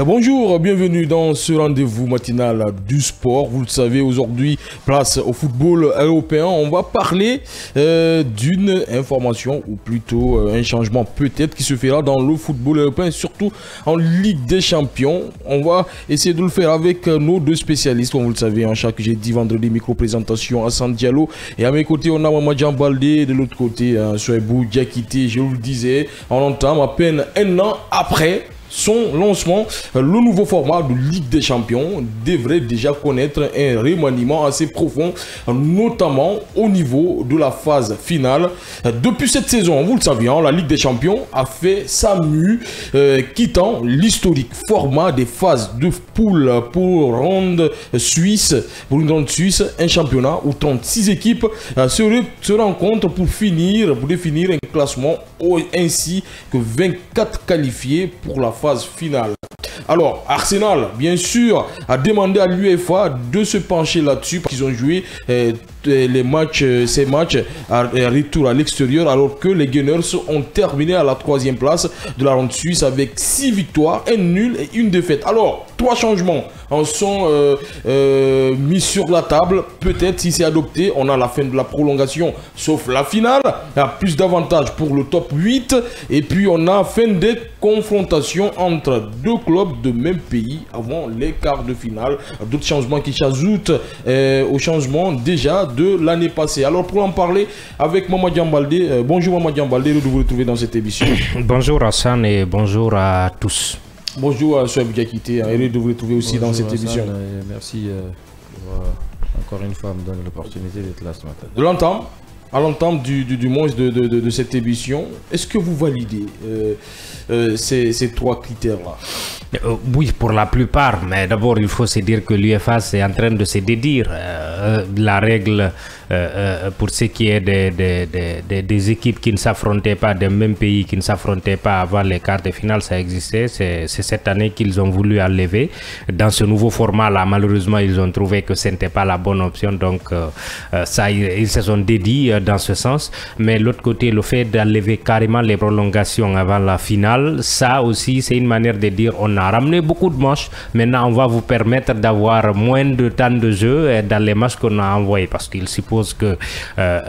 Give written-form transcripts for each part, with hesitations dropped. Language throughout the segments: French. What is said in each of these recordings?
Bonjour, bienvenue dans ce rendez-vous matinal du sport. Vous le savez, aujourd'hui, place au football européen. On va parler d'une information, ou plutôt un changement peut-être qui se fera dans le football européen, surtout en Ligue des Champions. On va essayer de le faire avec nos deux spécialistes, comme vous le savez, en chaque jeudi, vendredi, micro-présentation à San Diallo. Et à mes côtés, on a Mamadjan Baldé, de l'autre côté, Souaibou Diakité. Je vous le disais, on entame à peine un an après son lancement, le nouveau format de Ligue des Champions devrait déjà connaître un remaniement assez profond, notamment au niveau de la phase finale. Depuis cette saison, vous le savez, la Ligue des Champions a fait sa mue, quittant l'historique format des phases de poule pour une ronde suisse, un championnat où 36 équipes se rencontrent pour définir un classement, ainsi que 24 qualifiés pour la phase finale. Alors, Arsenal, bien sûr, a demandé à l'UEFA de se pencher là-dessus parce qu'ils ont joué ces matchs à retour à l'extérieur, alors que les Gunners ont terminé à la 3e place de la ronde suisse avec 6 victoires, 1 nul et 1 défaite. Alors, 3 changements en sont mis sur la table. Peut-être si c'est adopté, on a la fin de la prolongation, sauf la finale. Il y a plus d'avantages pour le top 8. Et puis, on a fin des confrontations entre deux clubs de même pays avant les quarts de finale. D'autres changements qui s'ajoutent aux changements déjà de l'année passée. Alors, pour en parler avec Mamadjan Baldé, bonjour Mamadjan Baldé, de vous retrouver dans cette émission. Bonjour Hassan et bonjour à tous. Bonjour à Souaibou Diakité, heureux de vous retrouver aussi dans cette émission. Merci pour encore une fois me donner l'opportunité d'être là ce matin. À l'entame du moins de cette émission, est-ce que vous validez ces 3 critères-là? Oui, pour la plupart, mais d'abord il faut se dire que l'UEFA est en train de se dédire. La règle pour ce qui est des équipes qui ne s'affrontaient pas, des mêmes pays qui ne s'affrontaient pas avant les quarts de finale, ça existait. C'est cette année qu'ils ont voulu enlever. Dans ce nouveau format-là, malheureusement, ils ont trouvé que ce n'était pas la bonne option, donc ils se sont dédiés dans ce sens. Mais l'autre côté, le fait d'enlever carrément les prolongations avant la finale, ça aussi c'est une manière de dire on a ramené beaucoup de matchs, maintenant on va vous permettre d'avoir moins de temps de jeu dans les matchs qu'on a envoyés, parce qu'il suppose que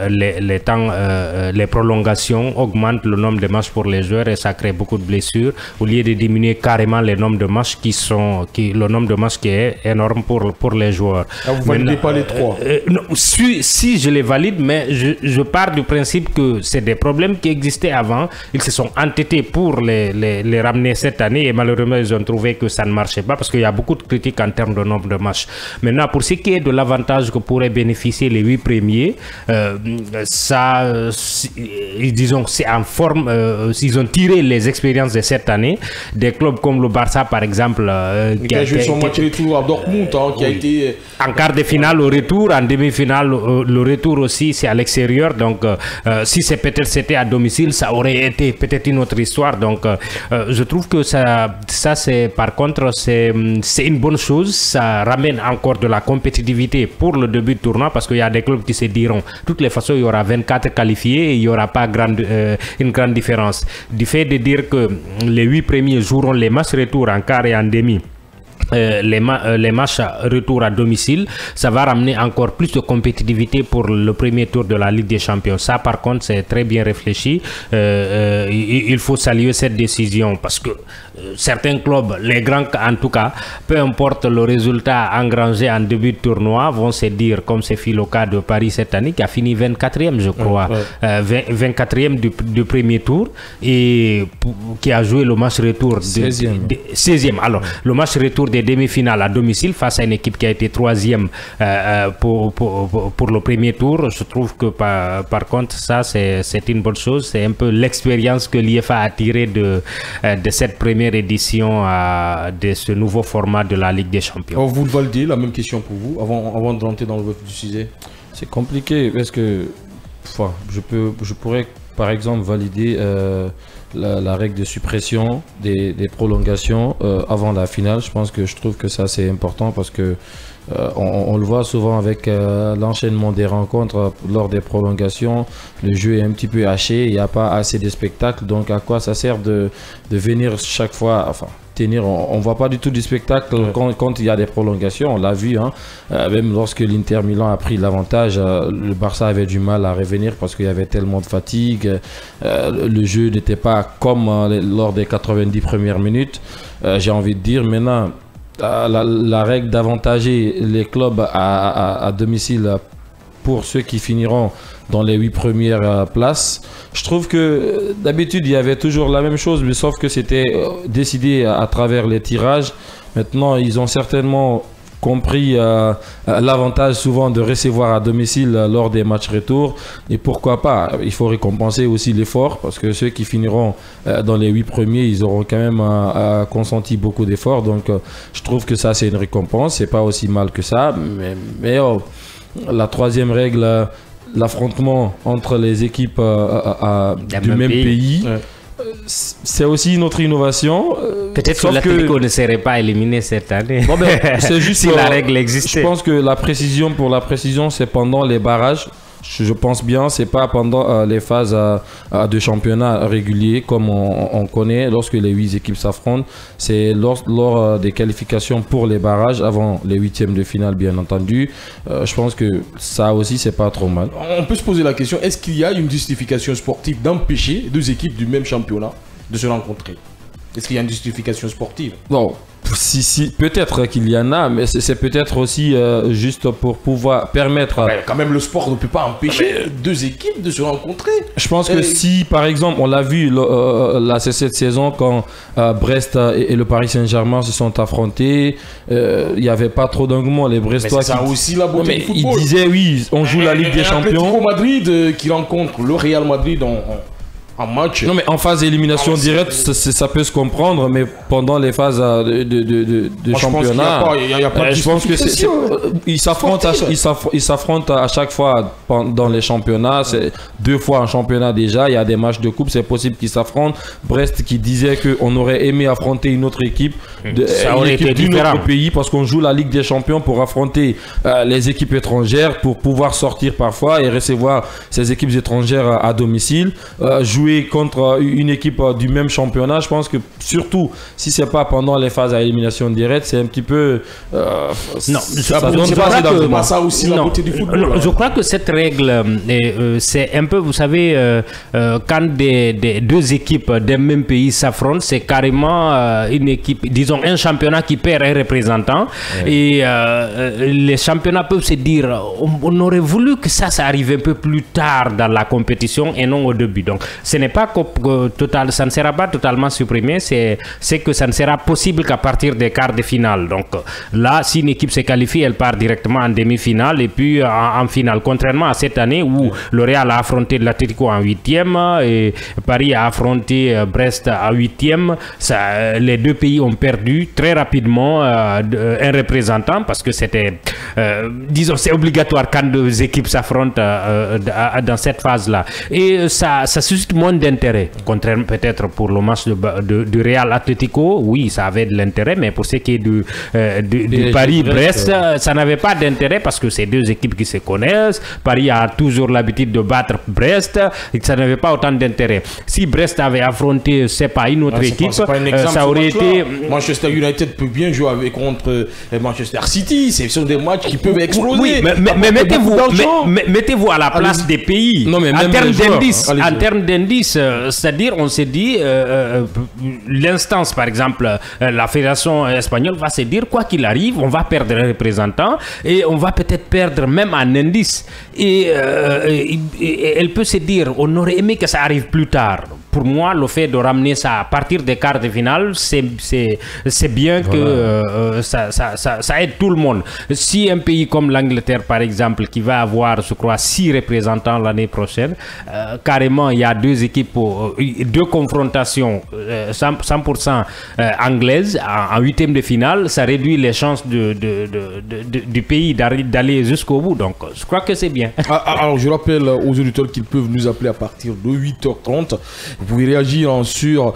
les prolongations augmentent le nombre de matchs pour les joueurs et ça crée beaucoup de blessures, au lieu de diminuer carrément le nombre de matchs le nombre de matchs qui est énorme pour les joueurs. Ah, vous ne validez pas les 3? Non, si je les valide, mais je pars du principe que c'est des problèmes qui existaient avant. Ils se sont entêtés pour les ramener cette année et malheureusement ils ont trouvé que ça ne marchait pas parce qu'il y a beaucoup de critiques en termes de nombre de matchs. Maintenant, pour ce qui est de l'avantage que pourraient bénéficier les 8 premiers, disons c'est en forme, ils ont tiré les expériences de cette année. Des clubs comme le Barça par exemple, qui a joué son match retour à Dortmund, qui a été en quart de finale au retour, en demi-finale le retour aussi c'est à l'extérieur, donc si c'était à domicile, ça aurait été peut-être une autre histoire. Donc je trouve que ça c'est par contre c'est une bonne chose. Ça ramène encore de la compétitivité pour le début de tournoi, parce qu'il y a des clubs qui se diront de toutes les façons il y aura 24 qualifiés et il n'y aura pas une grande différence. Du fait de dire que les 8 premiers joueront les matchs retour en quart et en demi, les matchs retour à domicile, ça va ramener encore plus de compétitivité pour le premier tour de la Ligue des Champions. Ça par contre c'est très bien réfléchi. Il faut saluer cette décision parce que certains clubs, les grands en tout cas, peu importe le résultat engrangé en début de tournoi, vont se dire, comme c'est fait le cas de Paris cette année qui a fini 24e je crois, 24e du premier tour et qui a joué le match retour 16e. Alors le match retour des demi-finales à domicile face à une équipe qui a été 3e pour le premier tour. Je trouve que par contre ça c'est une bonne chose. C'est un peu l'expérience que l'UEFA a tirée de cette première édition de ce nouveau format de la Ligue des Champions. Alors vous le validez, la même question pour vous avant de rentrer dans le vif du sujet? C'est compliqué parce que je pourrais par exemple valider la règle de suppression des prolongations avant la finale. Je trouve que ça c'est important parce que on le voit souvent avec l'enchaînement des rencontres lors des prolongations. Le jeu est un petit peu haché, il n'y a pas assez de spectacles. Donc à quoi ça sert de venir chaque fois, enfin tenir. On ne voit pas du tout du spectacle quand il y a des prolongations. On l'a vu, hein. Même lorsque l'Inter Milan a pris l'avantage, le Barça avait du mal à revenir parce qu'il y avait tellement de fatigue. Le jeu n'était pas comme lors des 90 premières minutes. J'ai envie de dire maintenant, la règle d'avantager les clubs à domicile pour ceux qui finiront dans les 8 premières places. Je trouve que d'habitude, il y avait toujours la même chose, mais sauf que c'était décidé à travers les tirages. Maintenant, ils ont certainement compris l'avantage souvent de recevoir à domicile lors des matchs retour. Et pourquoi pas, il faut récompenser aussi l'effort, parce que ceux qui finiront dans les 8 premiers, ils auront quand même consenti beaucoup d'efforts. Donc, je trouve que ça, c'est une récompense. C'est pas aussi mal que ça. Mais la troisième règle, l'affrontement entre les équipes du même pays, c'est aussi une autre innovation. Peut-être que l'Atlético ne serait pas éliminé cette année. Non, c'est juste si la règle existait. Je pense que la précision, c'est pendant les barrages. Je pense bien, c'est pas pendant les phases de championnat régulier comme on connaît lorsque les 8 équipes s'affrontent. C'est lors des qualifications pour les barrages avant les 8e de finale, bien entendu. Je pense que ça aussi, c'est pas trop mal. On peut se poser la question, est-ce qu'il y a une justification sportive d'empêcher 2 équipes du même championnat de se rencontrer? Est-ce qu'il y a une justification sportive? Non. Si, peut-être qu'il y en a, mais c'est peut-être aussi juste pour pouvoir permettre... Mais quand même, le sport ne peut pas empêcher 2 équipes de se rencontrer. Je pense que si, par exemple, on l'a vu cette saison, quand Brest et le Paris Saint-Germain se sont affrontés, il n'y avait pas trop d'engouement. Les Brestois... C'est ça aussi la beauté du football. Ils disaient, oui, on joue la Ligue des Champions. L'Atlético Madrid qui rencontre le Real Madrid en match. Non, mais en phase d'élimination directe, ça peut se comprendre, mais pendant les phases de championnat, je pense que ils s'affrontent à chaque fois dans les championnats. C'est 2 fois en championnat déjà. Il y a des matchs de coupe, c'est possible qu'ils s'affrontent. Brest qui disait qu'on aurait aimé affronter une autre équipe, d'un autre pays, parce qu'on joue la Ligue des Champions pour affronter les équipes étrangères, pour pouvoir sortir parfois et recevoir ces équipes étrangères à domicile, jouer contre une équipe du même championnat. Je pense que surtout si c'est pas pendant les phases à élimination directe, c'est un petit peu non, ça aussi la beauté du football. Je crois que cette règle c'est un peu, vous savez, quand des 2 équipes d'un même pays s'affrontent, c'est carrément une équipe, disons un championnat qui perd un représentant, et les championnats peuvent se dire on aurait voulu que ça arrive un peu plus tard dans la compétition et non au début. Donc ce n'est pas total, ça ne sera pas totalement supprimé, c'est que ça ne sera possible qu'à partir des quarts de finale. Donc là, si une équipe se qualifie, elle part directement en demi-finale et puis en finale. Contrairement à cette année où le Real a affronté l'Atlético en 8e et Paris a affronté Brest en 8e, les 2 pays ont perdu très rapidement un représentant parce que c'était, disons, c'est obligatoire quand 2 équipes s'affrontent dans cette phase-là. Et ça suscite moins d'intérêt, contrairement peut-être pour le match du Real Atlético, oui, ça avait de l'intérêt, mais pour ce qui est du Paris-Brest, ça n'avait pas d'intérêt parce que c'est 2 équipes qui se connaissent. Paris a toujours l'habitude de battre Brest et ça n'avait pas autant d'intérêt. Si Brest avait affronté, c'est pas une autre équipe, ça aurait été... Manchester United peut bien jouer contre Manchester City, ce sont des matchs qui peuvent exploser. Oui, mais mettez-vous à la place des pays. Non, mais en termes d'indices, c'est-à-dire on s'est dit l'instance, par exemple la fédération espagnole va se dire quoi qu'il arrive, on va perdre un représentant et on va peut-être perdre même un indice, et elle peut se dire on aurait aimé que ça arrive plus tard. Pour moi, le fait de ramener ça à partir des quarts de finale, c'est bien, que ça aide tout le monde. Si un pays comme l'Angleterre, par exemple, qui va avoir, je crois, 6 représentants l'année prochaine, carrément, il y a 2 équipes, 2 confrontations 100% anglaises en 8e de finale, ça réduit les chances du pays d'aller jusqu'au bout. Donc, je crois que c'est bien. Alors, je rappelle aux auditeurs qu'ils peuvent nous appeler à partir de 8h30 pouvez réagir sur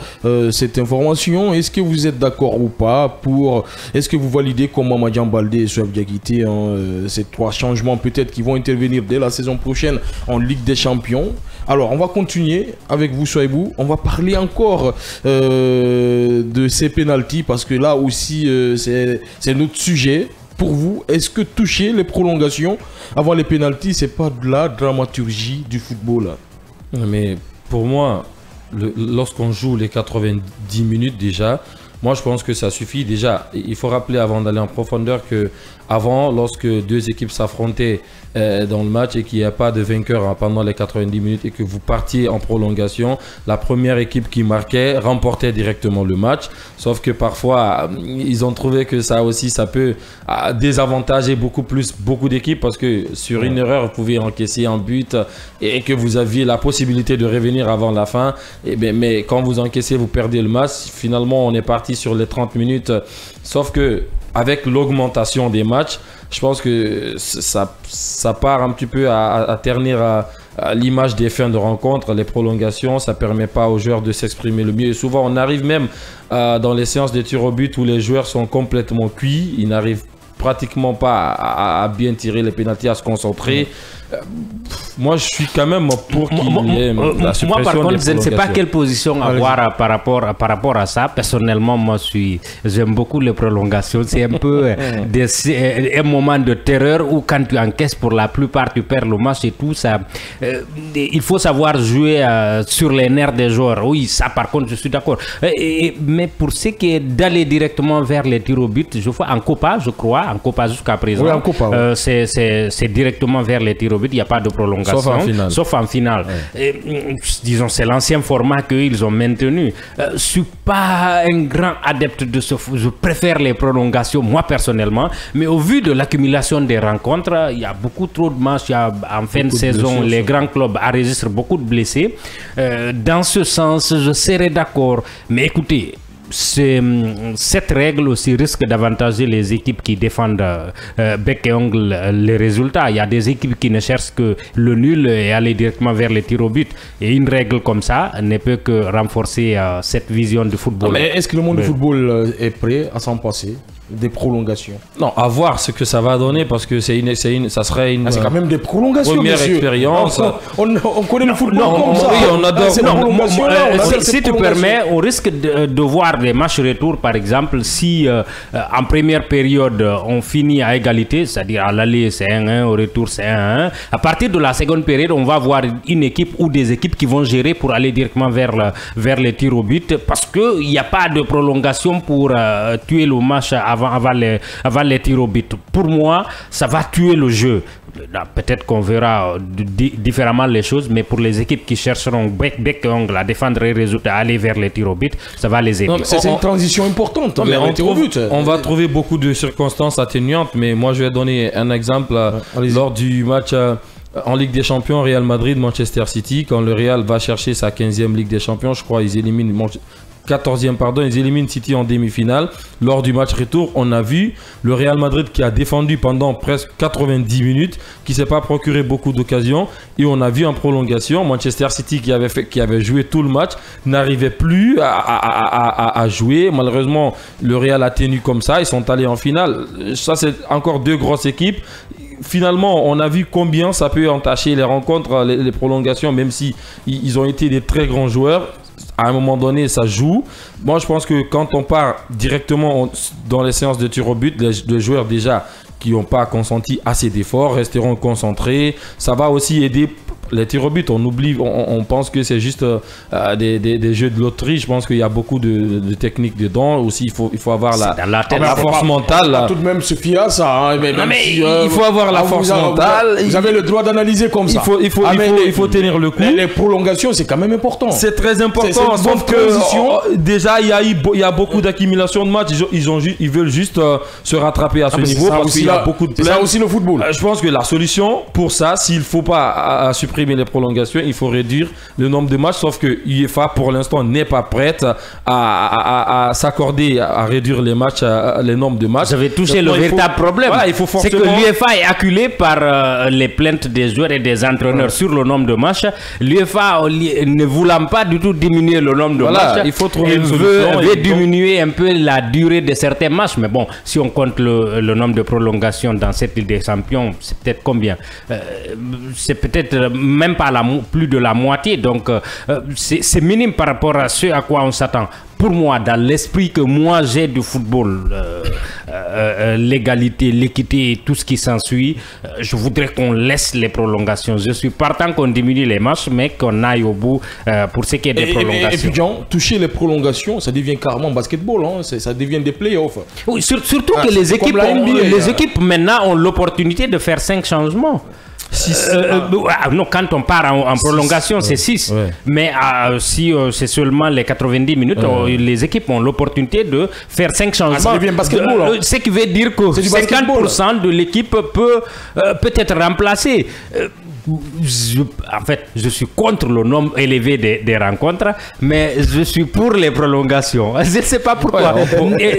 cette information. Est-ce que vous êtes d'accord ou pas est-ce que vous validez comme Mamadian Baldé et Souaib Diakité ces 3 changements peut-être qui vont intervenir dès la saison prochaine en Ligue des Champions? Alors, on va continuer avec vous, Souaibou. On va parler encore de ces pénaltys parce que là aussi, c'est notre sujet. Pour vous, est-ce que toucher les prolongations avant les pénaltys, c'est pas de la dramaturgie du football là? Mais pour moi, lorsqu'on joue les 90 minutes déjà, moi je pense que ça suffit. Déjà, il faut rappeler avant d'aller en profondeur que avant, lorsque 2 équipes s'affrontaient dans le match et qu'il n'y a pas de vainqueur pendant les 90 minutes et que vous partiez en prolongation, la première équipe qui marquait remportait directement le match. Sauf que parfois, ils ont trouvé que ça aussi, ça peut désavantager beaucoup d'équipes parce que sur une erreur, vous pouvez encaisser un but et que vous aviez la possibilité de revenir avant la fin. Mais quand vous encaissez, vous perdez le match. Finalement, on est parti sur les 30 minutes. Sauf que avec l'augmentation des matchs, je pense que ça part un petit peu à ternir à l'image des fins de rencontre. Les prolongations, ça ne permet pas aux joueurs de s'exprimer le mieux. Et souvent, on arrive même dans les séances de tirs au but où les joueurs sont complètement cuits. Ils n'arrivent pratiquement pas à bien tirer les pénaltys, à se concentrer. Moi, je suis quand même pour qu'il y ait la suppression. Moi, par contre, je ne sais pas prolongations. quelle position avoir par rapport à ça. Personnellement, moi, j'aime beaucoup les prolongations. C'est un peu un moment de terreur où quand tu encaisses, pour la plupart, tu perds le match et tout ça. Il faut savoir jouer sur les nerfs des joueurs. Oui, ça, par contre, je suis d'accord. Mais pour ce qui est d'aller directement vers les tirs au but, je vois en Copa, je crois, en Copa jusqu'à présent, oui, en Copa, oui. C'est directement vers les tirs au but. Il n'y a pas de prolongation. Sauf en finale. Ouais. Disons, c'est l'ancien format qu'ils ont maintenu. Je ne suis pas un grand adepte de ce foot. Je préfère les prolongations, moi personnellement. Mais au vu de l'accumulation des rencontres, il y a beaucoup trop de matchs. En fin de saison, les grands clubs enregistrent beaucoup de blessés. Dans ce sens, je serais d'accord. Mais écoutez, cette règle aussi risque d'avantager les équipes qui défendent bec et ongle les résultats. Il y a des équipes qui ne cherchent que le nul et aller directement vers les tirs au but. Et une règle comme ça ne peut que renforcer cette vision du football. Mais est-ce que le monde du football est prêt à s'en passer des prolongations? Non, à voir ce que ça va donner parce que ça serait une c'est quand même des prolongations, première monsieur. expérience. On connaît le football comme ça. Oui, on adore. Ces prolongations-là, on adore ces Si tu prolongations. permets, on risque de voir des matchs retour, par exemple, si en première période, on finit à égalité, c'est-à-dire à l'aller c'est 1-1, au retour c'est 1-1. À partir de la seconde période, on va voir une équipe ou des équipes qui vont gérer pour aller directement vers les tirs au but parce qu'il n'y a pas de prolongation pour tuer le match avant les tirs au but. Pour moi, ça va tuer le jeu. Peut-être qu'on verra différemment les choses, mais pour les équipes qui chercheront bec et ongle à défendre les résultats, à aller vers les tirs au but, ça va les aider. Non, C'est une transition importante. Non, mais vers les tirs au but. on va trouver beaucoup de circonstances atténuantes, mais moi je vais donner un exemple lors du match en Ligue des Champions Real Madrid-Manchester City, quand le Real va chercher sa 15e Ligue des Champions, je crois ils éliminent 14e, pardon, ils éliminent City en demi-finale. Lors du match retour, on a vu le Real Madrid qui a défendu pendant presque 90 minutes, qui ne s'est pas procuré beaucoup d'occasions. Et on a vu en prolongation, Manchester City qui avait joué tout le match, n'arrivait plus à jouer. Malheureusement, le Real a tenu comme ça, ils sont allés en finale. Ça, c'est encore 2 grosses équipes. Finalement, on a vu combien ça peut entacher les rencontres, les prolongations, même si ils ont été des très grands joueurs. À un moment donné, ça joue. Moi, je pense que quand on part directement dans les séances de tir au but, les joueurs déjà qui n'ont pas consenti assez d'efforts resteront concentrés. Ça va aussi aider les tirs au but. On oublie, on pense que c'est juste des jeux de loterie. Je pense qu'il y a beaucoup de techniques dedans. Aussi, il faut avoir la force mentale. Là. Tout de même se fier à ça. Hein. Il faut avoir la force mentale. Vous avez le droit d'analyser comme ça. Il faut tenir le coup. Les prolongations, c'est quand même important. C'est très important. Sauf que déjà, il y a beaucoup d'accumulation de matchs. Ils veulent juste se rattraper à ce niveau parce qu'il y a beaucoup de plaintes. C'est ça aussi le football. Je pense que la solution pour ça, s'il ne faut pas supprimer supprimer les prolongations, il faut réduire le nombre de matchs, sauf que UEFA pour l'instant n'est pas prête à s'accorder à réduire les matchs, les nombres de matchs. J'avais touché le véritable problème. Voilà, il faut c'est que l'UEFA est acculé par les plaintes des joueurs et des entraîneurs sur le nombre de matchs. L'UEFA, ne voulant pas du tout diminuer le nombre de matchs, il faut trouver une solution. Veut diminuer un peu la durée de certains matchs. Mais bon, si on compte le nombre de prolongations dans cette Ligue des Champions, c'est peut-être combien? C'est peut-être même pas plus de la moitié. Donc, c'est minime par rapport à ce à quoi on s'attend. Pour moi, dans l'esprit que moi j'ai du football, l'égalité, l'équité et tout ce qui s'ensuit, je voudrais qu'on laisse les prolongations. Je suis partant qu'on diminue les matchs, mais qu'on aille au bout pour ce qui est des prolongations. Et puis, Jean, toucher les prolongations, ça devient carrément basketball, hein, ça devient des playoffs. Oui, surtout que les équipes maintenant ont l'opportunité de faire 5 changements. Non, quand on part en prolongation, c'est 6. Ouais. Mais si c'est seulement les 90 minutes, les équipes ont l'opportunité de faire 5 changements. Ça devient basketball. Ce qui veut dire que 50% de l'équipe peut être remplacée. En fait, je suis contre le nombre élevé des rencontres, mais je suis pour les prolongations. Je ne sais pas pourquoi. Ouais,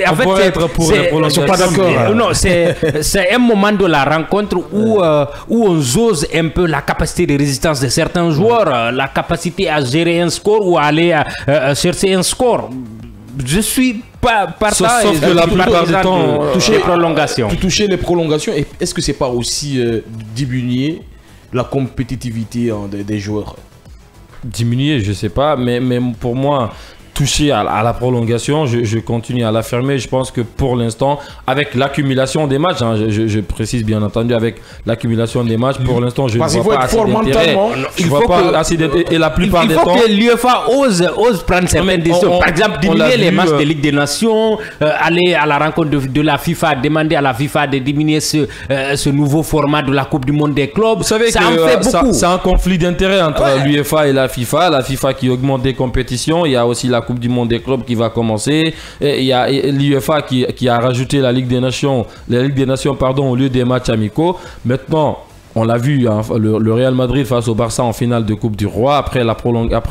en fait, être pour les prolongations. Je suis pas d'accord. Non, c'est un moment de la rencontre où on jose un peu la capacité de résistance de certains joueurs, la capacité à gérer un score ou à aller chercher un score. Je suis pas par ça. Sauf que la plupart du temps, toucher les prolongations, est-ce que c'est pas aussi diminuer la compétitivité des joueurs? Diminuer, je sais pas, mais pour moi, toucher à la prolongation, je continue à l'affirmer. Je pense que pour l'instant, avec l'accumulation des matchs, hein, je précise bien entendu, avec l'accumulation des matchs, pour l'instant, je ne vois pas assez d'intérêt. Je vois pas assez d'intérêt. Et la plupart des temps... Il faut que l'UEFA ose prendre certaines décisions. Par exemple, diminuer les matchs de Ligue des Nations, aller à la rencontre de la FIFA, demander à la FIFA de diminuer ce nouveau format de la Coupe du Monde des clubs. Vous savez que c'est un conflit d'intérêt entre l'UEFA et la FIFA. La FIFA qui augmente des compétitions. Il y a aussi la Coupe du Monde des clubs qui va commencer. Et il y a l'UEFA qui a rajouté la Ligue des Nations, au lieu des matchs amicaux. Maintenant, on l'a vu, hein, le Real Madrid face au Barça en finale de Coupe du Roi. Après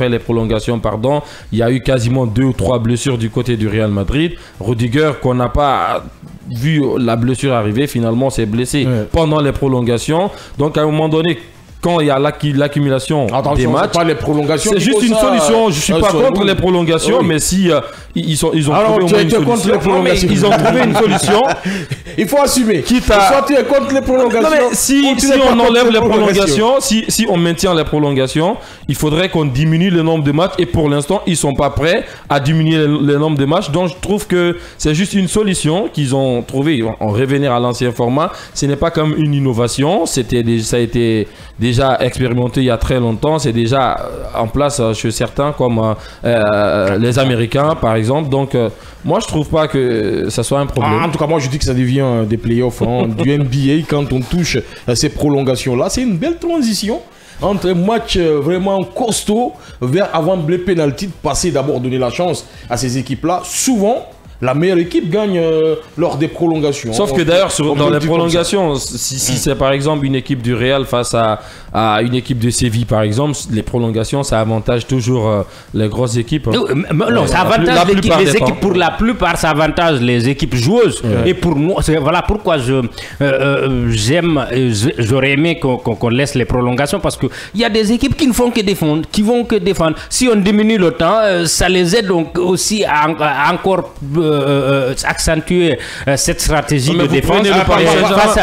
les prolongations, il y a eu quasiment 2 ou 3 blessures du côté du Real Madrid. Rudiger, qu'on n'a pas vu la blessure arriver, finalement s'est blessé pendant les prolongations. Donc à un moment donné, quand il y a l'accumulation des matchs, pas les prolongations, c'est juste une solution. Je suis pas contre les prolongations, mais si ils ont trouvé une solution, ils ont trouvé une solution. Il faut assumer. Soit tu es contre les prolongations. Non, mais si on enlève les prolongations, si on maintient les prolongations, il faudrait qu'on diminue le nombre de matchs. Et pour l'instant, ils sont pas prêts à diminuer le nombre de matchs. Donc je trouve que c'est juste une solution qu'ils ont trouvée. En revenir à l'ancien format, ce n'est pas comme une innovation. Ça a été déjà expérimenté il y a très longtemps, c'est déjà en place chez certains comme les Américains par exemple. Donc moi je trouve pas que ça soit un problème. En tout cas moi je dis que ça devient des playoffs du NBA quand on touche ces prolongations là. C'est une belle transition entre un match vraiment costaud vers avant les pénaltys, de passer d'abord donner la chance à ces équipes là. Souvent la meilleure équipe gagne lors des prolongations. Sauf que d'ailleurs, dans les prolongations, si c'est par exemple une équipe du Real face à une équipe de Séville, par exemple, les prolongations, ça avantage toujours les grosses équipes. Non, ça avantage les équipes. Pour la plupart, ça avantage les équipes joueuses. Et pour moi, voilà pourquoi j'aurais aimé qu'on laisse les prolongations, parce qu'il y a des équipes qui ne font que défendre, qui vont que défendre. Si on diminue le temps, ça les aide donc aussi à encore accentuer cette stratégie de défense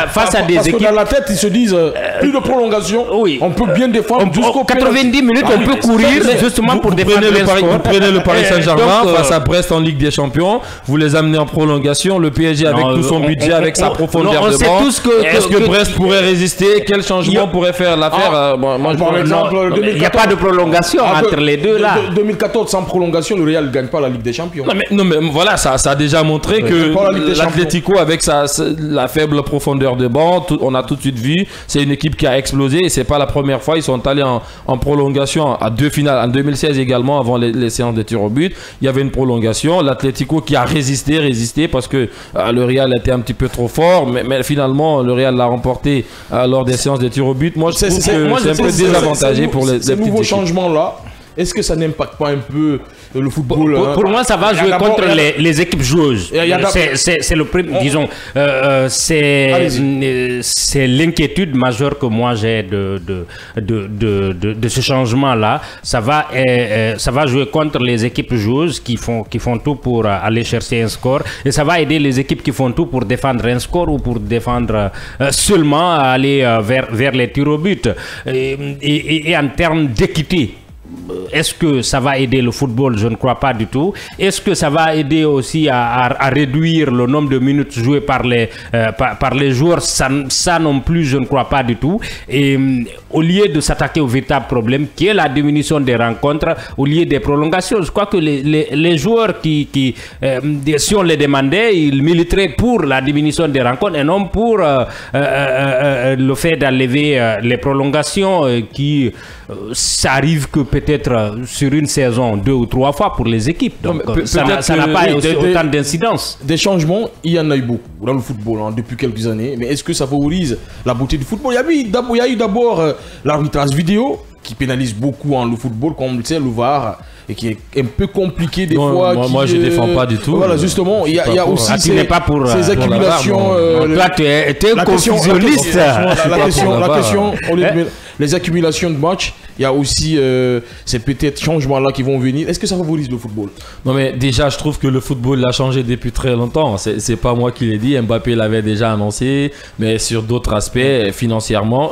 face à des équipes. Parce que dans la tête, ils se disent plus de prolongation, on peut bien défendre jusqu'au 90 minutes, on peut courir justement pour défendre le score. Vous prenez le Paris Saint-Germain face à Brest en Ligue des Champions, vous les amenez en prolongation, le PSG avec tout son budget, avec sa profondeur de banc. Est-ce que Brest pourrait résister? Quel changement pourrait faire l'affaire? Il n'y a pas de prolongation entre les deux là. 2014 sans prolongation, le Real ne gagne pas la Ligue des Champions. Non mais voilà, ça ça a déjà montré que l'Atlético, avec la faible profondeur de banc, on a tout de suite vu, c'est une équipe qui a explosé et c'est pas la première fois. Ils sont allés en prolongation à 2 finales. En 2016 également, avant les séances de tir au but, il y avait une prolongation. L'Atlético qui a résisté parce que le Real était un petit peu trop fort, mais finalement le Real l'a remporté lors des séances de tir au but. Moi, je trouve que c'est un peu désavantagé pour les petites nouveaux équipes. Changements-là. Est-ce que ça n'impacte pas un peu le football? Pour moi, ça va jouer contre les équipes joueuses. C'est le premier, disons, c'est l'inquiétude majeure que moi j'ai de ce changement-là. Ça va jouer contre les équipes joueuses qui font tout pour aller chercher un score, et ça va aider les équipes qui font tout pour défendre un score ou pour défendre seulement aller vers les tirs au but. Et en termes d'équité, est-ce que ça va aider le football? Je ne crois pas du tout. Est-ce que ça va aider aussi à réduire le nombre de minutes jouées par les joueurs? Ça non plus, je ne crois pas du tout. Et au lieu de s'attaquer au véritable problème, qui est la diminution des rencontres, au lieu des prolongations, je crois que les joueurs si on les demandait, ils militeraient pour la diminution des rencontres et non pour le fait d'enlever les prolongations ça arrive que peut-être sur une saison 2 ou 3 fois pour les équipes. Donc ça n'a pas autant d'incidence. Des changements, il y en a eu beaucoup dans le football depuis quelques années. Mais est-ce que ça favorise la beauté du football? Il y a eu d'abord l'arbitrage vidéo qui pénalise beaucoup le football, comme tu sais, le VAR, et qui est un peu compliqué des fois. Moi, je ne défends pas du tout. Voilà, justement, il y a aussi ces accumulations. Toi, tu es un confusionniste. La question, les accumulations de matchs, il y a aussi ces peut-être changements-là qui vont venir. Est-ce que ça favorise le football? Non, mais déjà, je trouve que le football a changé depuis très longtemps. C'est pas moi qui l'ai dit. Mbappé l'avait déjà annoncé. Mais sur d'autres aspects, financièrement,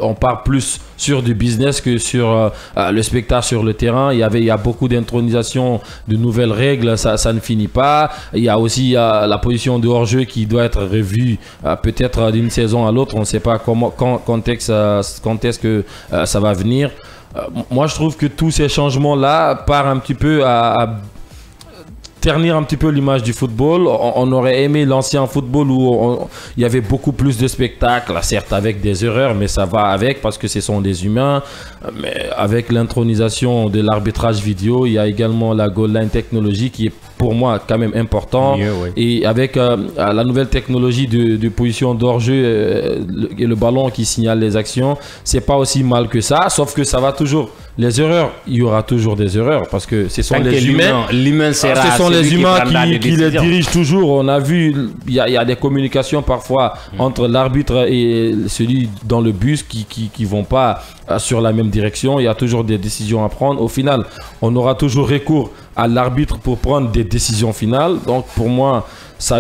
on part plus sur du business que sur le spectacle sur le terrain. Il y a beaucoup d'intronisation de nouvelles règles, ça ne finit pas. Il y a aussi la position de hors-jeu qui doit être revue peut-être d'une saison à l'autre. On ne sait pas quand est-ce que ça va venir. Moi, je trouve que tous ces changements-là partent un petit peu à ternir un petit peu l'image du football. On aurait aimé l'ancien football où il y avait beaucoup plus de spectacles, certes avec des erreurs, mais ça va avec parce que ce sont des humains. Mais avec l'intronisation de l'arbitrage vidéo, il y a également la goal line technologie qui est pour moi quand même important. Oui. Et avec la nouvelle technologie de position d'hors-jeu et le ballon qui signale les actions, c'est pas aussi mal que ça, sauf que ça va toujours. Les erreurs, il y aura toujours des erreurs parce que ce sont les humains. L'humain sera ce sont les humains qui les dirigent toujours. On a vu, il y a des communications parfois entre l'arbitre et celui dans le bus qui vont pas sur la même direction. Il y a toujours des décisions à prendre. Au final, on aura toujours recours à l'arbitre pour prendre des décisions finales. Donc pour moi,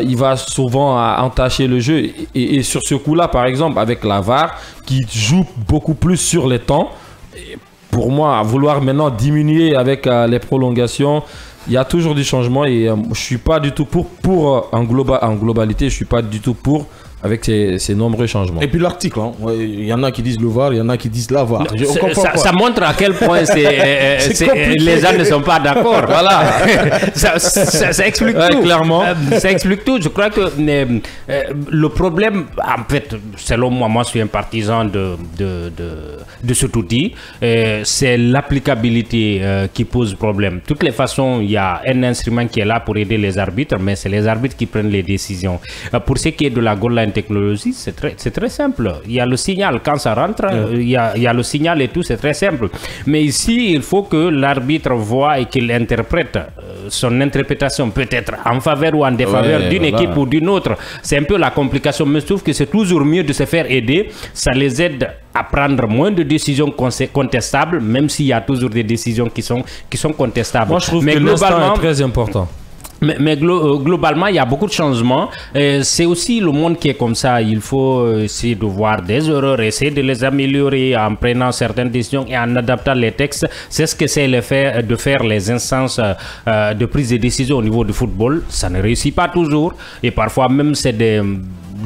il va souvent entacher le jeu. Et sur ce coup-là, par exemple, avec la VAR qui joue beaucoup plus sur les temps. Pour moi, à vouloir maintenant diminuer avec les prolongations, il y a toujours du changement et je suis pas du tout pour en globalité, je suis pas du tout pour avec ces nombreux changements. Et puis l'article, il y en a qui disent le VAR, il y en a qui disent la VAR. Ça montre à quel point les gens ne sont pas d'accord. Voilà. ça explique tout. Clairement. Ça explique tout. Je crois que le problème, en fait, selon moi, je suis un partisan de cet outil. C'est l'applicabilité qui pose problème. De toutes les façons, il y a un instrument qui est là pour aider les arbitres, mais c'est les arbitres qui prennent les décisions. Pour ce qui est de la goal line technologie, c'est très simple. Il y a le signal quand ça rentre, il y a le signal et tout, c'est très simple. Mais ici, il faut que l'arbitre voit et qu'il interprète son interprétation peut-être en faveur ou en défaveur d'une équipe ou d'une autre. C'est un peu la complication, mais je trouve que c'est toujours mieux de se faire aider. Ça les aide à prendre moins de décisions contestables, même s'il y a toujours des décisions qui sont contestables. Moi, je trouve que l'instant est très important. Mais globalement, il y a beaucoup de changements. C'est aussi le monde qui est comme ça. Il faut essayer de voir des erreurs, essayer de les améliorer en prenant certaines décisions et en adaptant les textes. C'est ce qu'essaient de faire les instances de prise de décision au niveau du football. Ça ne réussit pas toujours. Et parfois même, c'est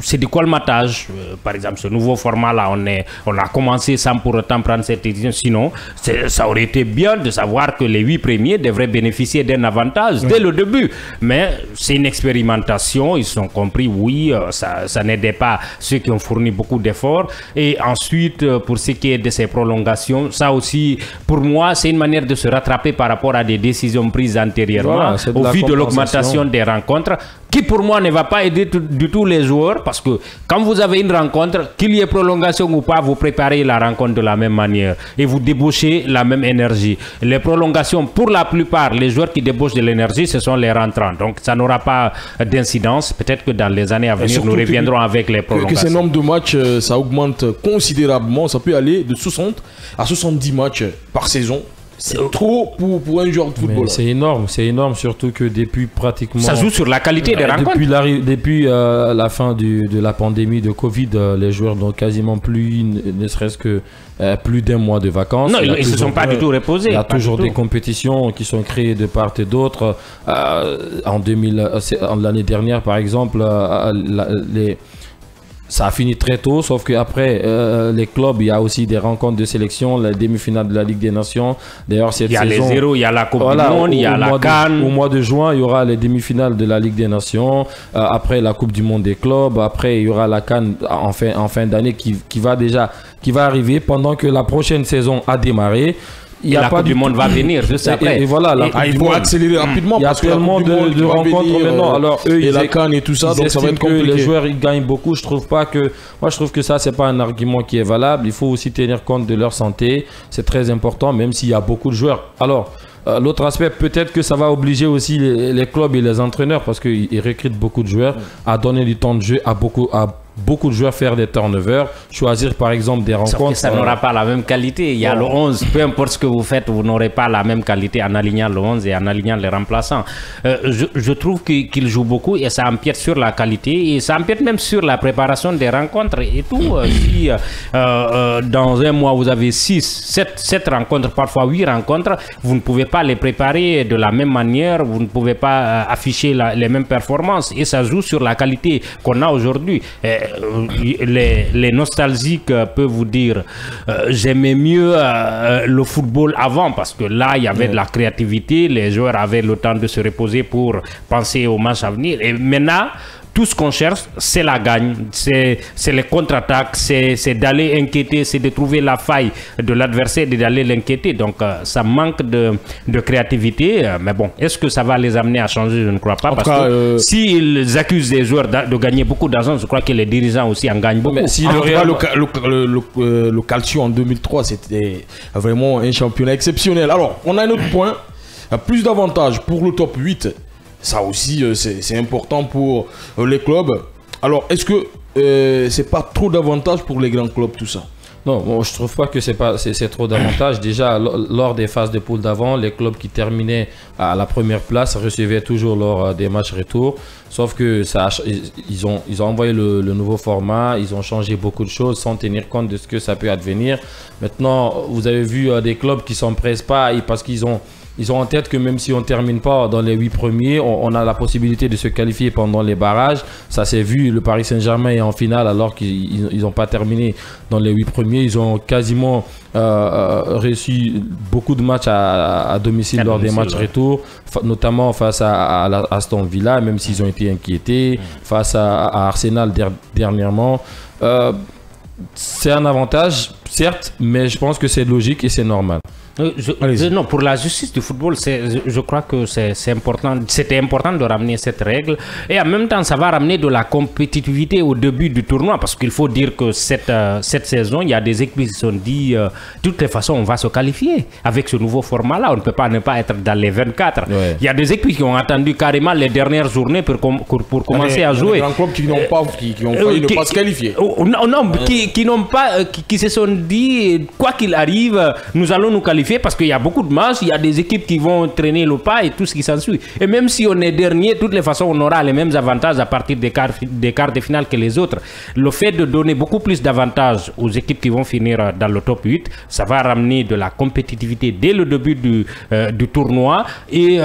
c'est du colmatage. Par exemple, ce nouveau format-là, on a commencé sans pour autant prendre cette édition. Sinon, ça aurait été bien de savoir que les 8 premiers devraient bénéficier d'un avantage dès le début. Mais c'est une expérimentation. Ils ont compris, oui, ça n'aidait pas ceux qui ont fourni beaucoup d'efforts. Et ensuite, pour ce qui est de ces prolongations, ça aussi, pour moi, c'est une manière de se rattraper par rapport à des décisions prises antérieurement, au vu de l'augmentation des rencontres, qui pour moi ne va pas aider du tout les joueurs, parce que quand vous avez une rencontre, qu'il y ait prolongation ou pas, vous préparez la rencontre de la même manière et vous débauchez la même énergie. Les prolongations, pour la plupart, les joueurs qui débauchent de l'énergie, ce sont les rentrants. Donc ça n'aura pas d'incidence. Peut-être que dans les années à venir, nous reviendrons avec les prolongations. Que ce nombre de matchs, ça augmente considérablement. Ça peut aller de 60 à 70 matchs par saison. C'est trop pour un joueur de football. C'est énorme, surtout que depuis pratiquement... Ça joue sur la qualité des rencontres. Depuis la fin de la pandémie de Covid, les joueurs n'ont quasiment plus, ne serait-ce que plus d'un mois de vacances. Non, ils ne se sont pas du tout reposés. Il y a toujours des compétitions qui sont créées de part et d'autre. L'année dernière, par exemple, ça a fini très tôt, sauf qu'après, les clubs, il y a aussi des rencontres de sélection, la demi-finale de la Ligue des Nations. D'ailleurs, cette saison... Il y a les zéros, il y a la Coupe du Monde, il y a la CAN. Au mois de juin, il y aura les demi-finales de la Ligue des Nations. Après, la Coupe du Monde des clubs. Après, il y aura la CAN en fin d'année qui va arriver pendant que la prochaine saison a démarré. La Coupe du Monde va venir juste après. Et voilà, il faut accélérer rapidement. Il y a tellement de rencontres maintenant. Alors, eux, et la CAN et tout ça, donc ça va être compliqué. Les joueurs, ils gagnent beaucoup. Je trouve que ça, c'est pas un argument qui est valable. Il faut aussi tenir compte de leur santé. C'est très important, même s'il y a beaucoup de joueurs. Alors, l'autre aspect, peut-être que ça va obliger aussi les clubs et les entraîneurs, parce qu'ils recrutent beaucoup de joueurs, à donner du temps de jeu à beaucoup de joueurs, faire des turnovers, choisir par exemple des rencontres. Sauf que ça n'aura pas la même qualité. Il y a le 11, peu importe ce que vous faites, vous n'aurez pas la même qualité en alignant le 11 et en alignant les remplaçants. Je trouve qu'il joue beaucoup et ça empiète sur la qualité et ça empiète même sur la préparation des rencontres et tout. Si dans un mois vous avez 7 rencontres, parfois 8 rencontres, vous ne pouvez pas les préparer de la même manière, vous ne pouvez pas afficher les mêmes performances et ça joue sur la qualité qu'on a aujourd'hui. Les nostalgiques peuvent vous dire j'aimais mieux le football avant parce que là il y avait de la créativité, les joueurs avaient le temps de se reposer pour penser au match à venir et maintenant tout ce qu'on cherche, c'est la gagne, c'est les contre-attaques, c'est d'aller inquiéter, c'est de trouver la faille de l'adversaire et d'aller l'inquiéter. Donc, ça manque de créativité. Mais bon, est-ce que ça va les amener à changer? Je ne crois pas. Parce que s'ils accusent les joueurs de gagner beaucoup d'argent, je crois que les dirigeants aussi en gagnent beaucoup. Mais si le Calcio en 2003, c'était vraiment un championnat exceptionnel. Alors, on a un autre point. Plus d'avantages pour le top 8. Ça aussi, c'est important pour les clubs. Alors, est-ce que c'est pas trop d'avantages pour les grands clubs, tout ça? Non, bon, je trouve pas que c'est trop d'avantages. Déjà, lors des phases de poule d'avant, les clubs qui terminaient à la première place recevaient toujours lors des matchs retour. Sauf que ils ont envoyé le nouveau format, ils ont changé beaucoup de choses sans tenir compte de ce que ça peut advenir. Maintenant, vous avez vu des clubs qui s'empressent pas parce qu'ils ont en tête que même si on ne termine pas dans les 8 premiers, on a la possibilité de se qualifier pendant les barrages. Ça s'est vu, le Paris Saint-Germain est en finale alors qu'ils n'ont pas terminé dans les 8 premiers. Ils ont quasiment réussi beaucoup de matchs à domicile lors des matchs retour, notamment face à Aston Villa, même s'ils ont été inquiétés, face à Arsenal dernièrement. C'est un avantage, certes, mais je pense que c'est logique et c'est normal. Non, pour la justice du football, je crois que c'est important. C'était important de ramener cette règle. Et en même temps, ça va ramener de la compétitivité au début du tournoi. Parce qu'il faut dire que cette saison, il y a des équipes qui se sont dit de toutes les façons, on va se qualifier. Avec ce nouveau format-là, on ne peut pas ne pas être dans les 24. Ouais. Il y a des équipes qui ont attendu carrément les dernières journées pour commencer à jouer. Il y a des clubs qui ont failli ne pas se qualifier. Non, qui n'ont pas, qui se sont dit, quoi qu'il arrive, nous allons nous qualifier parce qu'il y a beaucoup de matchs, il y a des équipes qui vont traîner le pas et tout ce qui s'ensuit. Et même si on est dernier, de toutes les façons, on aura les mêmes avantages à partir des quarts de finale que les autres. Le fait de donner beaucoup plus d'avantages aux équipes qui vont finir dans le top 8, ça va ramener de la compétitivité dès le début du tournoi et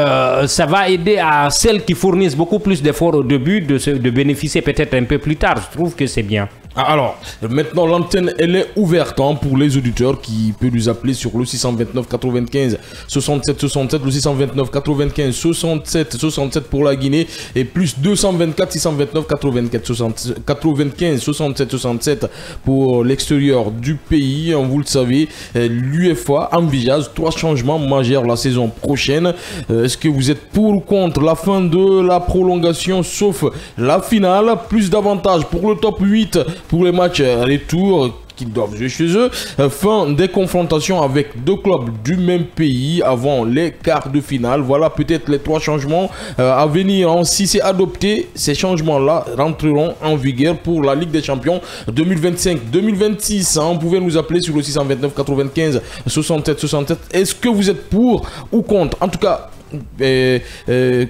ça va aider à celles qui fournissent beaucoup plus d'efforts au début de bénéficier peut-être un peu plus tard. Je trouve que c'est bien. Alors, maintenant l'antenne elle est ouverte pour les auditeurs qui peuvent nous appeler sur le 629 95 67 67, le 629 95 67 67 pour la Guinée et plus 224 629 95 67 67 pour l'extérieur du pays. Vous le savez, l'UEFA envisage 3 changements majeurs la saison prochaine. Est-ce que vous êtes pour ou contre la fin de la prolongation sauf la finale? Plus d'avantages pour le top 8 pour les matchs retour qu'ils doivent jouer chez eux. Fin des confrontations avec 2 clubs du même pays avant les quarts de finale. Voilà peut-être les 3 changements à venir. Si c'est adopté, ces changements-là rentreront en vigueur pour la Ligue des Champions 2025-2026. Vous pouvez nous appeler sur le 629 95 67 67. Est-ce que vous êtes pour ou contre? En tout cas,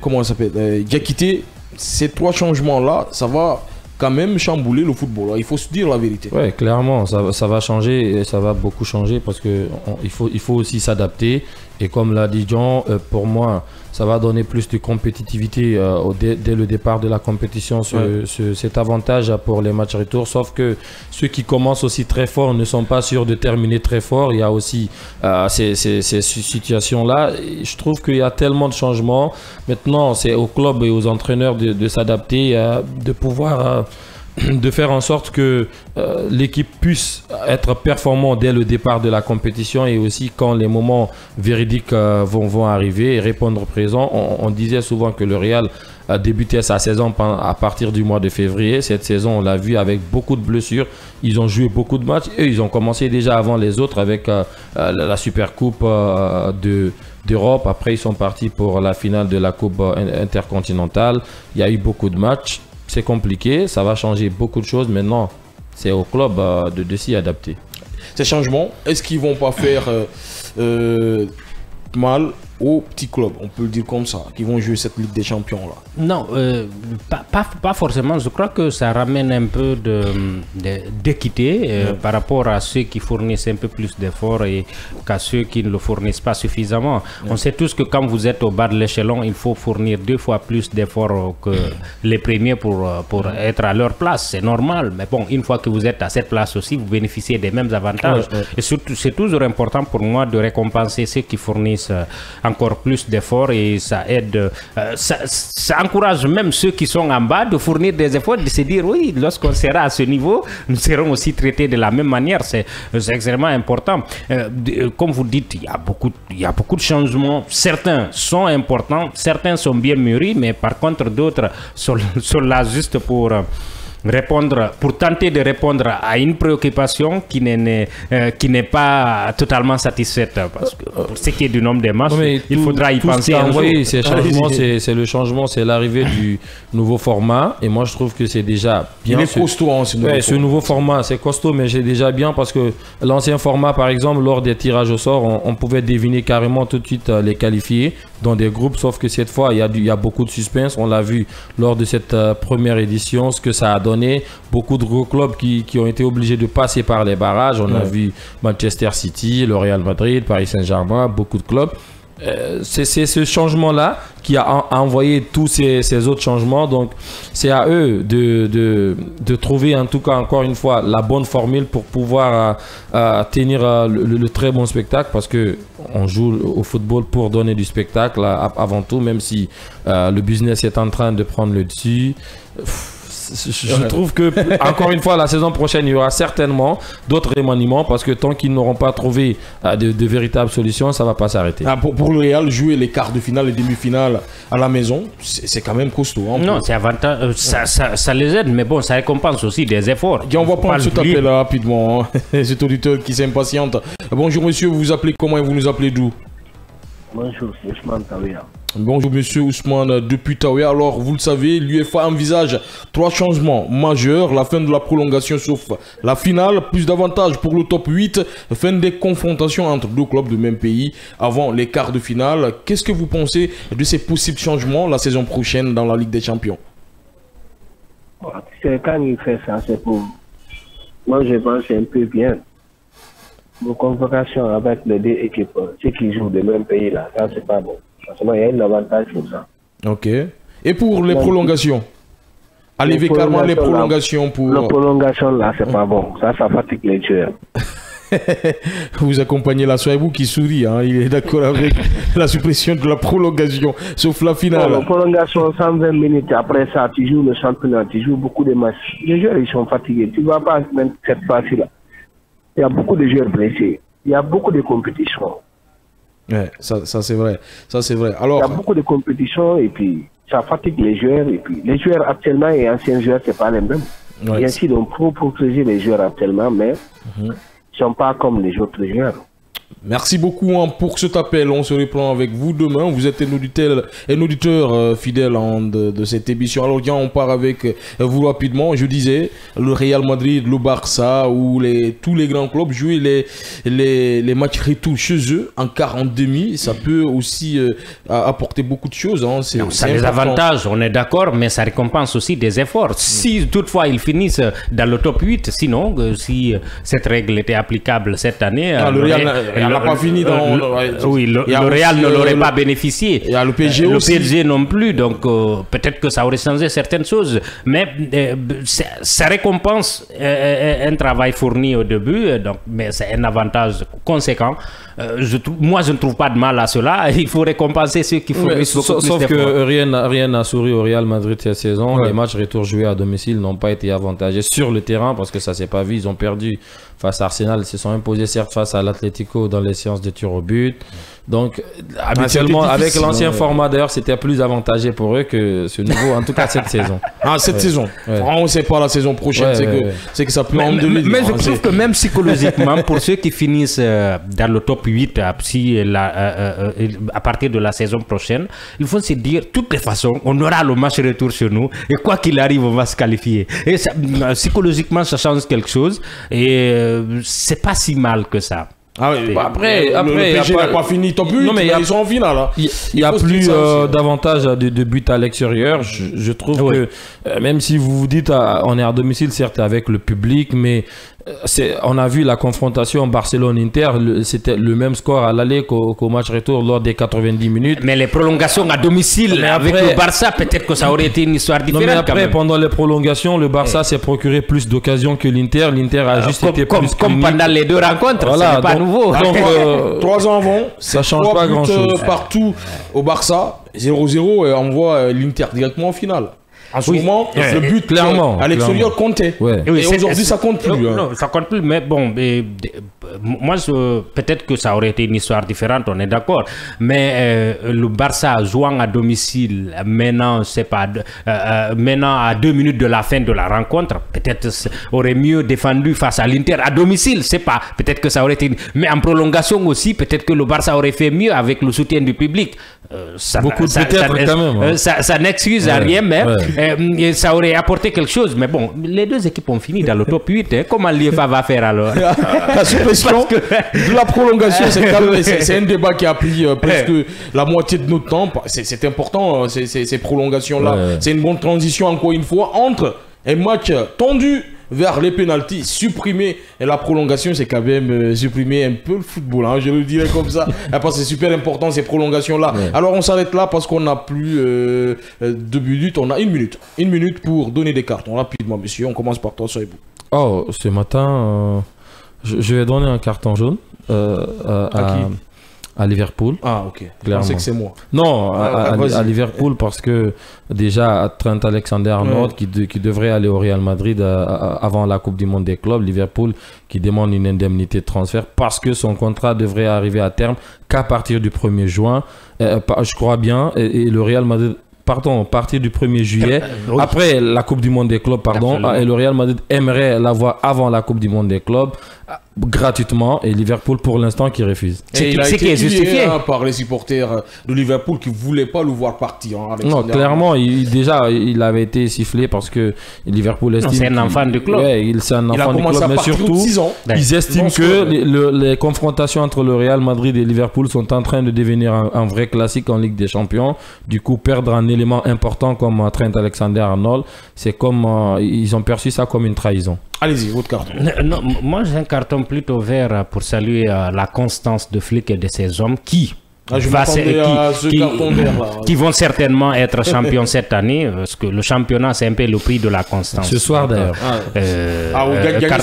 comment ça s'appelle, Diakité, ces 3 changements-là, ça va quand même chambouler le football. Il faut se dire la vérité. Ouais, clairement, ça va changer et ça va beaucoup changer parce que il faut aussi s'adapter. Et comme l'a dit John, pour moi, ça va donner plus de compétitivité dès le départ de la compétition. Cet avantage pour les matchs retour. Sauf que ceux qui commencent aussi très fort ne sont pas sûrs de terminer très fort. Il y a aussi ces situations-là. Je trouve qu'il y a tellement de changements. Maintenant, c'est aux clubs et aux entraîneurs de s'adapter, de pouvoir de faire en sorte que l'équipe puisse être performante dès le départ de la compétition et aussi quand les moments véridiques vont arriver et répondre présent. On disait souvent que le Real a débuté sa saison à partir du mois de février. Cette saison, on l'a vu avec beaucoup de blessures. Ils ont joué beaucoup de matchs et ils ont commencé déjà avant les autres avec la Super Coupe d'Europe. Après, ils sont partis pour la finale de la Coupe intercontinentale. Il y a eu beaucoup de matchs. C'est compliqué, ça va changer beaucoup de choses. Maintenant, c'est au club de s'y adapter. Ces changements, est-ce qu'ils vont pas faire mal aux petits clubs, on peut le dire comme ça, qui vont jouer cette Ligue des Champions là? Non, pas forcément. Je crois que ça ramène un peu d'équité par rapport à ceux qui fournissent un peu plus d'efforts et qu'à ceux qui ne le fournissent pas suffisamment. On sait tous que quand vous êtes au bas de l'échelon, il faut fournir 2 fois plus d'efforts que les premiers pour être à leur place. C'est normal. Mais bon, une fois que vous êtes à cette place aussi, vous bénéficiez des mêmes avantages. Et surtout, c'est toujours important pour moi de récompenser ceux qui fournissent encore plus d'efforts et ça aide, ça encourage même ceux qui sont en bas de fournir des efforts, de se dire oui, lorsqu'on sera à ce niveau, nous serons aussi traités de la même manière. C'est extrêmement important. Comme vous dites, il y a beaucoup de changements. Certains sont importants, certains sont bien mûris, mais par contre d'autres sont là juste pour tenter de répondre à une préoccupation qui n'est pas totalement satisfaite. Parce que pour ce qui est du nombre des matchs, il faudra y penser un jour. Ces changements, c'est le changement, c'est l'arrivée du nouveau format. Et moi, je trouve que c'est déjà bien. Il est costaud, ce nouveau format, c'est costaud, mais c'est déjà bien parce que l'ancien format, par exemple, lors des tirages au sort, on pouvait deviner carrément tout de suite les qualifiés dans des groupes. Sauf que cette fois, il y a beaucoup de suspense. On l'a vu lors de cette première édition, ce que ça a donné. Beaucoup de gros clubs qui ont été obligés de passer par les barrages. On a vu Manchester City, le Real Madrid, Paris Saint-Germain, beaucoup de clubs. C'est ce changement-là qui a envoyé tous ces autres changements. Donc, c'est à eux de trouver, en tout cas, encore une fois, la bonne formule pour pouvoir tenir le très bon spectacle. Parce qu'on joue au football pour donner du spectacle avant tout, même si le business est en train de prendre le dessus. Je trouve que, encore une fois, la saison prochaine, il y aura certainement d'autres remaniements parce que tant qu'ils n'auront pas trouvé de véritables solutions, ça ne va pas s'arrêter. Pour le Real, jouer les quarts de finale et demi-finale à la maison, c'est quand même costaud. Non, c'est avantage, ça les aide, mais bon, ça récompense aussi des efforts. Et on va prendre cet appel rapidement. Cet auditeur qui s'impatiente. Bonjour monsieur, vous vous appelez comment et vous nous appelez d'où? Bonjour, c'est Ousmane Kawia. Bonjour monsieur Ousmane depuis Taoué. Alors vous le savez, l'UEFA envisage 3 changements majeurs. La fin de la prolongation sauf la finale, plus d'avantages pour le top 8, fin des confrontations entre 2 clubs de même pays avant les quarts de finale. Qu'est-ce que vous pensez de ces possibles changements la saison prochaine dans la Ligue des Champions? Quand il fait ça, c'est pour... Moi je pense que c'est un peu bien. Vos convocations avec les 2 équipes, ceux qui jouent de même pays là, ça c'est pas bon. Il y a un avantage pour ça. Ok. Et pour les prolongations? Allez, carrément les prolongations pour... La prolongation là, c'est pas bon. Ça fatigue les joueurs. Vous accompagnez la Soaibou qui sourit, hein. Il est d'accord avec la suppression de la prolongation, sauf la finale. La prolongation, 120 minutes, après ça, tu joues le championnat, tu joues beaucoup de matchs. Les joueurs, ils sont fatigués. Tu ne vas pas mettre cette partie-là. Il y a beaucoup de joueurs blessés. Il y a beaucoup de compétitions. Ouais, ça c'est vrai. Ça c'est vrai. Alors, il y a beaucoup de compétitions et puis ça fatigue les joueurs. Et puis les joueurs actuellement et anciens joueurs, c'est pas les mêmes. Ouais, bien sûr, on peut protéger les joueurs actuellement, mais ils ne sont pas comme les autres joueurs. Merci beaucoup pour cet appel. On se reprend avec vous demain. Vous êtes un auditeur fidèle de cette émission. Alors, tiens, on part avec vous rapidement. Je disais, le Real Madrid, le Barça, ou tous les grands clubs jouent les matchs retour chez eux en quart, en demi. Ça peut aussi apporter beaucoup de choses. Hein. Ça a des avantages, on est d'accord, mais ça récompense aussi des efforts. Si toutefois ils finissent dans le top 8, sinon, si cette règle était applicable cette année... le Real n'a pas fini dans... le Real ne l'aurait pas bénéficié. Il y a le PSG aussi. Le PSG non plus, donc peut-être que ça aurait changé certaines choses. Mais ça récompense un travail fourni au début, donc, mais c'est un avantage conséquent. Moi, je ne trouve pas de mal à cela. Il faut récompenser ceux qui fournissent beaucoup plus sauf que d'efforts. rien n'a souri au Real Madrid cette saison. Ouais. Les matchs retour joués à domicile n'ont pas été avantagés sur le terrain parce que ça s'est pas vu. Ils ont perdu face à Arsenal. Ils se sont imposés certes face à l'Atlético dans les séances de tir au but. Donc, habituellement, avec l'ancien format d'ailleurs, c'était plus avantagé pour eux que ce nouveau, en tout cas cette saison. Ah, cette saison. Ouais. On ne sait pas la saison prochaine, c'est que ça peut en donner. Mais je trouve que même psychologiquement, pour ceux qui finissent dans le top 8 à partir de la saison prochaine, il faut se dire, de toutes les façons, on aura le match retour chez nous et quoi qu'il arrive, on va se qualifier. Et ça, psychologiquement, ça change quelque chose et c'est pas si mal que ça. Ah oui, Après, le PSG n'a pas fini top 8, Non, mais ils sont en finale. Hein. Il y a plus d'avantages de buts à l'extérieur. Je trouve que même si vous vous dites on est à domicile, certes avec le public, mais on a vu la confrontation Barcelone-Inter, c'était le même score à l'aller qu'au match retour lors des 90 minutes. Mais les prolongations à domicile avec le Barça, peut-être que ça aurait été une histoire différente. Non, mais après, quand même. pendant les prolongations, le Barça s'est procuré plus d'occasions que l'Inter. L'Inter a juste été plus comme pendant les 2 rencontres, voilà, c'est pas nouveau. Donc, 3 ans avant, ça change pas grand-chose. Partout au Barça, 0-0 et on voit l'Inter directement en finale. En ce moment, le but clairement, à l'extérieur comptait. Ouais. Et aujourd'hui, ça compte plus. Non, ça compte plus, mais bon, moi, peut-être que ça aurait été une histoire différente, on est d'accord. Mais le Barça jouant à domicile, maintenant à 2 minutes de la fin de la rencontre, peut-être aurait mieux défendu face à l'Inter à domicile. C'est pas, peut-être que ça aurait été. Mais en prolongation aussi, peut-être que le Barça aurait fait mieux avec le soutien du public. Ça n'excuse à rien, mais ça aurait apporté quelque chose. Mais bon, les 2 équipes ont fini dans le top 8. Hein. Comment l'UEFA va faire alors? La suppression de la prolongation, c'est un débat qui a pris presque la moitié de notre temps. C'est important, ces prolongations-là. Ouais. C'est une bonne transition, encore une fois, entre un match tendu vers les pénaltys, supprimer la prolongation, c'est quand même supprimer un peu le football, hein, je le dirais comme ça, parce que c'est super important ces prolongations-là. Ouais. Alors on s'arrête là parce qu'on n'a plus 2 minutes, on a 1 minute. 1 minute pour donner des cartons rapidement, monsieur. On commence par toi, Soaibou. Oh, ce matin, je vais donner un carton jaune à Liverpool. Ah, ok. Je pensais que c'est moi. Non, à Liverpool parce que déjà Trent Alexander-Arnold qui devrait aller au Real Madrid avant la Coupe du Monde des clubs. Liverpool qui demande une indemnité de transfert parce que son contrat devrait arriver à terme qu'à partir du 1er juin. Je crois bien. Et le Real Madrid... Pardon, à partir du 1er juillet, après la Coupe du Monde des clubs, et le Real Madrid aimerait l'avoir avant la Coupe du Monde des clubs. gratuitement et Liverpool pour l'instant qui refuse. Et il a C'est été qui est justifié par les supporters de Liverpool qui ne voulaient pas le voir partir. Hein, non, clairement, il avait été sifflé parce que Liverpool estime... C'est un enfant du club. Ouais, c'est un enfant du club, mais surtout, ils estiment que les confrontations entre le Real Madrid et Liverpool sont en train de devenir un vrai classique en Ligue des Champions. Du coup, perdre un élément important comme Trent Alexander-Arnold, c'est comme... ils ont perçu ça comme une trahison. Allez-y, votre carton. Non, moi j'ai un carton plutôt vert pour saluer la constance de Flick et de ses hommes qui vont certainement être champions cette année, parce que le championnat c'est un peu le prix de la constance. Ce soir d'ailleurs.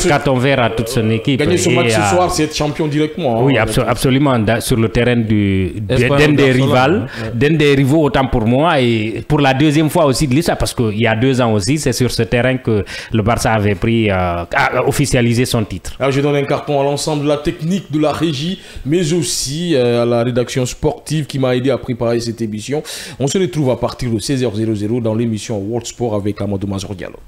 Carton vert à toute son équipe. Gagner ce match ce soir, c'est être champion directement. Hein, oui, absolument. Sur le terrain d'un des rivaux, autant pour moi, et pour la deuxième fois aussi de l'histoire, parce qu'il y a 2 ans aussi, c'est sur ce terrain que le Barça avait a officialisé son titre. Alors, je donne un carton à l'ensemble de la technique, de la régie, mais aussi à la rédaction sportive qui m'a aidé à préparer cette émission. On se retrouve à partir de 16h00 dans l'émission World Sport avec Amadou Mazor Diallo.